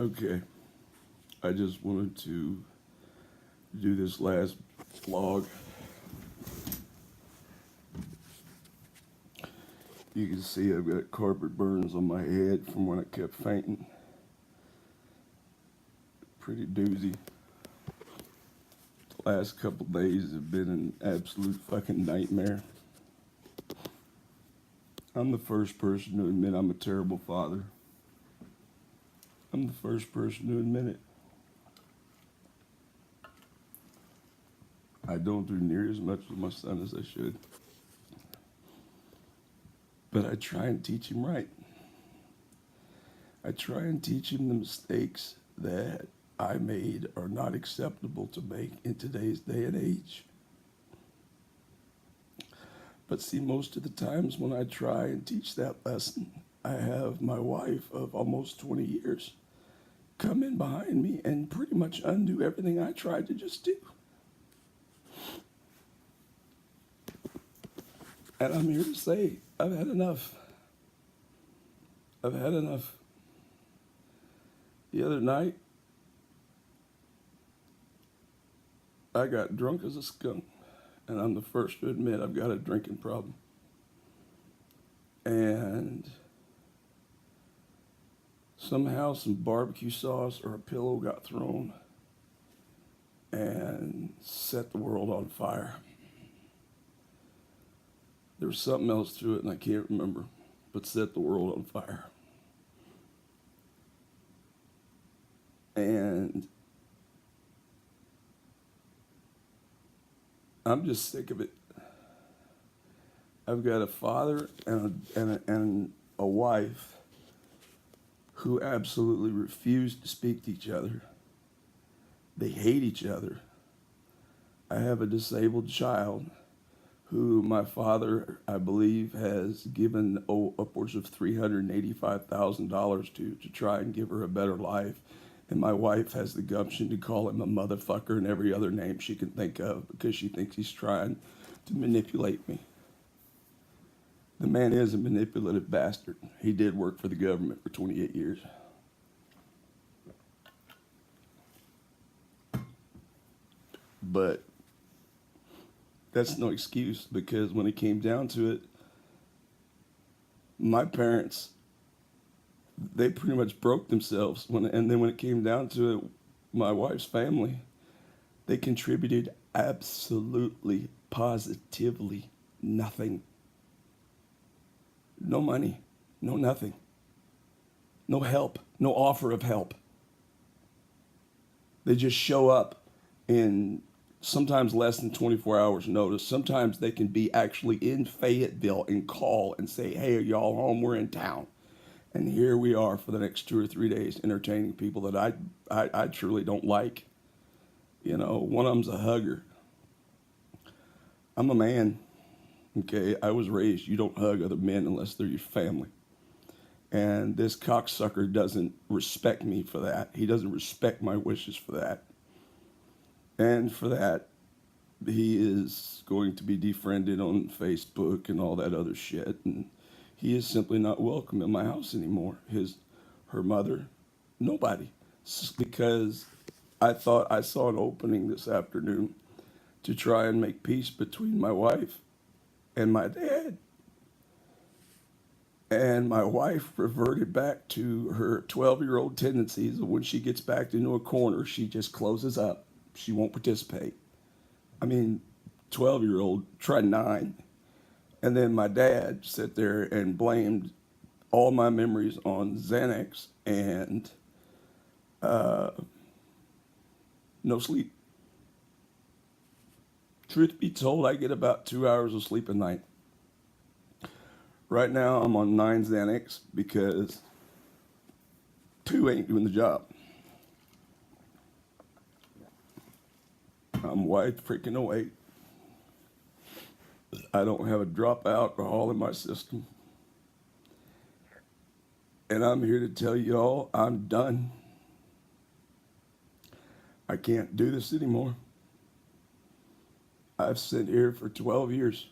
Okay, I just wanted to do this last vlog. You can see I've got carpet burns on my head from when I kept fainting. Pretty doozy. The last couple days have been an absolute fucking nightmare. I'm the first person to admit I'm a terrible father. I'm the first person to admit it. I don't do near as much with my son as I should. But I try and teach him right. I try and teach him the mistakes that I made are not acceptable to make in today's day and age. But see, most of the times when I try and teach that lesson, I have my wife of almost 20 years come in behind me and pretty much undo everything I tried to just do. And I'm here to say, I've had enough. I've had enough. The other night, I got drunk as a skunk, and I'm the first to admit I've got a drinking problem. And somehow some barbecue sauce or a pillow got thrown and set the world on fire. There was something else to it and I can't remember, but set the world on fire. And I'm just sick of it. I've got a father and a wife who absolutely refuse to speak to each other. They hate each other. I have a disabled child who my father, I believe, has given upwards of $385,000 to try and give her a better life. And my wife has the gumption to call him a motherfucker and every other name she can think of because she thinks he's trying to manipulate me. The man is a manipulative bastard. He did work for the government for 28 years. But that's no excuse, because when it came down to it, my parents, they pretty much broke themselves. And then when it came down to it, my wife's family, they contributed absolutely, positively nothing. No money, no nothing, no help, no offer of help. They just show up in sometimes less than 24 hours notice. Sometimes they can be actually in Fayetteville and call and say, hey, are y'all home? We're in town. And here we are for the next 2 or 3 days entertaining people that I truly don't like. You know, one of them's a hugger. I'm a man, okay? I was raised, you don't hug other men unless they're your family. And this cocksucker doesn't respect me for that. He doesn't respect my wishes for that. And for that, he is going to be defriended on Facebook and all that other shit. And he is simply not welcome in my house anymore. Her mother, nobody. Because I thought I saw an opening this afternoon to try and make peace between my wife and my dad. And my wife reverted back to her 12-year-old tendencies of when she gets backed into a corner, she just closes up. She won't participate. I mean, 12-year-old, try 9. And then my dad sat there and blamed all my memories on Xanax and no sleep. Truth be told, I get about 2 hours of sleep a night. Right now, I'm on 9 Xanax because 2 ain't doing the job. I'm wide freaking awake. I don't have a drop of alcohol in my system. And I'm here to tell you all, I'm done. I can't do this anymore. I've sat here for 12 years.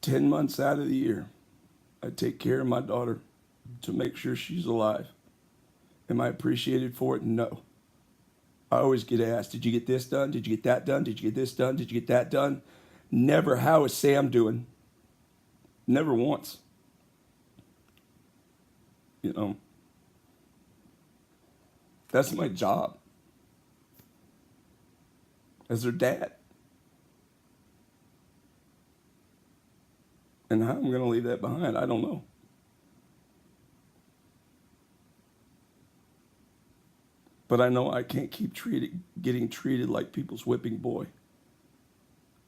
10 months out of the year, I take care of my daughter to make sure she's alive. Am I appreciated for it? No. I always get asked, did you get this done? Did you get that done? Did you get this done? Did you get that done? Never, how is Sam doing? Never once. You know, that's my job as their dad. And how I'm going to leave that behind, I don't know. But I know I can't keep getting treated like people's whipping boy.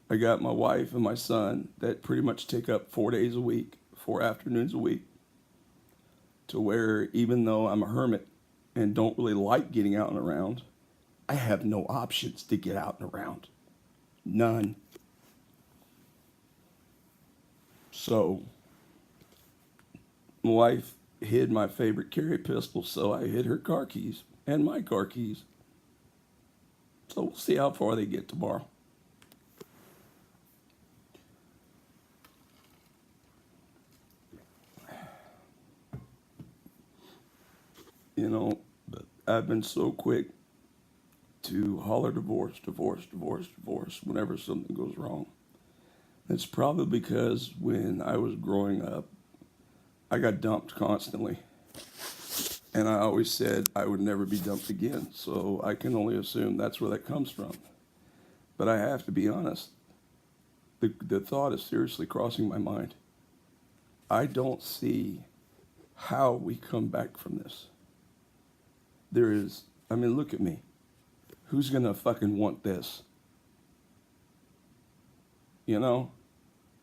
I got my wife and my son that pretty much take up 4 days a week, 4 afternoons a week, to where even though I'm a hermit and don't really like getting out and around, I have no options to get out and around. None. So, my wife hid my favorite carry pistol, so I hid her car keys and my car keys. So we'll see how far they get tomorrow. You know, I've been so quick to holler divorce, divorce, divorce, divorce whenever something goes wrong. It's probably because when I was growing up, I got dumped constantly. And I always said I would never be dumped again. So I can only assume that's where that comes from. But I have to be honest. The thought is seriously crossing my mind. I don't see how we come back from this. Look at me. Who's going to fucking want this? You know?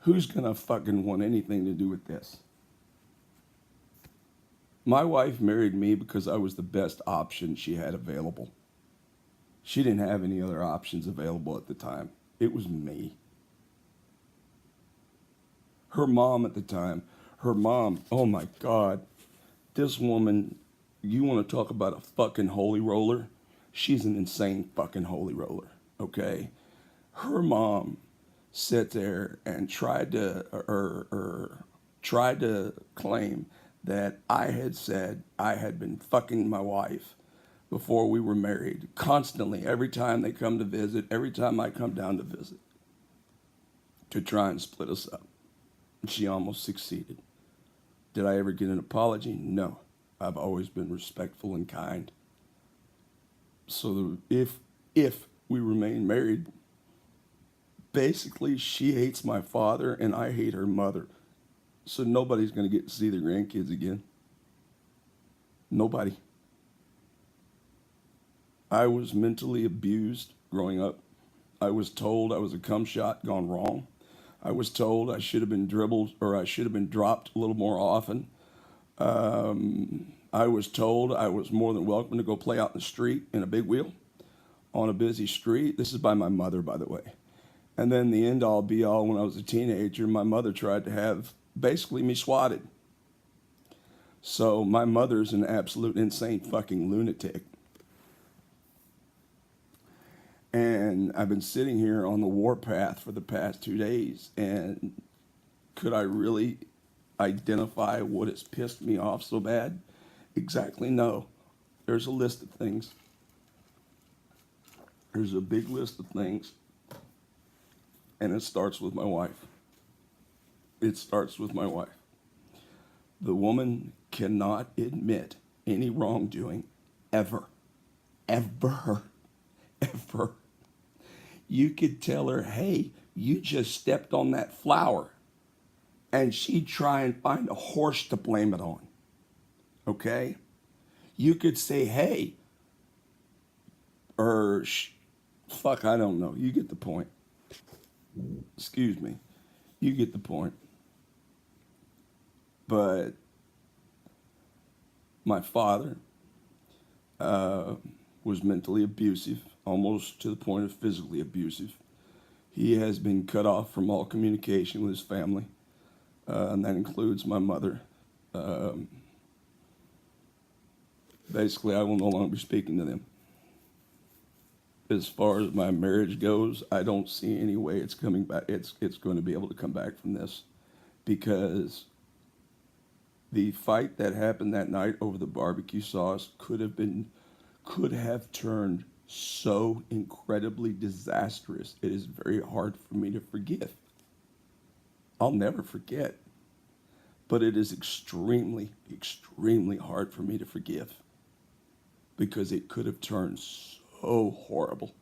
Who's going to fucking want anything to do with this? My wife married me because I was the best option she had available. She didn't have any other options available at the time. It was me. Her mom at the time, oh my God, this woman, you want to talk about a fucking holy roller? She's an insane fucking holy roller, okay? Her mom sat there and tried to claim that I had said I had been fucking my wife before we were married, constantly, every time they come to visit, every time I come down to visit, to try and split us up. And she almost succeeded. Did I ever get an apology? No. I've always been respectful and kind. So if we remain married, basically she hates my father and I hate her mother. So nobody's going to get to see their grandkids again. Nobody. I was mentally abused growing up. I was told I was a cum shot gone wrong. I was told I should have been dribbled or I should have been dropped a little more often. I was told I was more than welcome to go play out in the street in a big wheel on a busy street. This is by my mother, by the way. And then the end all be all, when I was a teenager, my mother tried to have basically me swatted. So my mother's an absolute insane fucking lunatic. And I've been sitting here on the warpath for the past 2 days, and could I really identify what has pissed me off so bad? Exactly no. There's a list of things. There's a big list of things. And it starts with my wife. It starts with my wife. The woman cannot admit any wrongdoing ever. Ever. Ever. You could tell her, hey, you just stepped on that flower. And she'd try and find a horse to blame it on. Okay? You could say, hey, or fuck, I don't know. You get the point. Excuse me. You get the point. But my father was mentally abusive, almost to the point of physically abusive. He has been cut off from all communication with his family, and that includes my mother. Basically, I will no longer be speaking to them. As far as my marriage goes, I don't see any way it's coming back. It's going to be able to come back from this, because The fight that happened that night over the barbecue sauce could have turned so incredibly disastrous. It is very hard for me to forgive. I'll never forget, but it is extremely, extremely hard for me to forgive because it could have turned so horrible.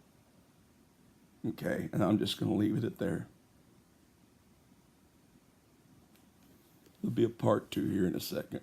Okay, and I'm just going to leave it at there. There'll be a part 2 here in a second.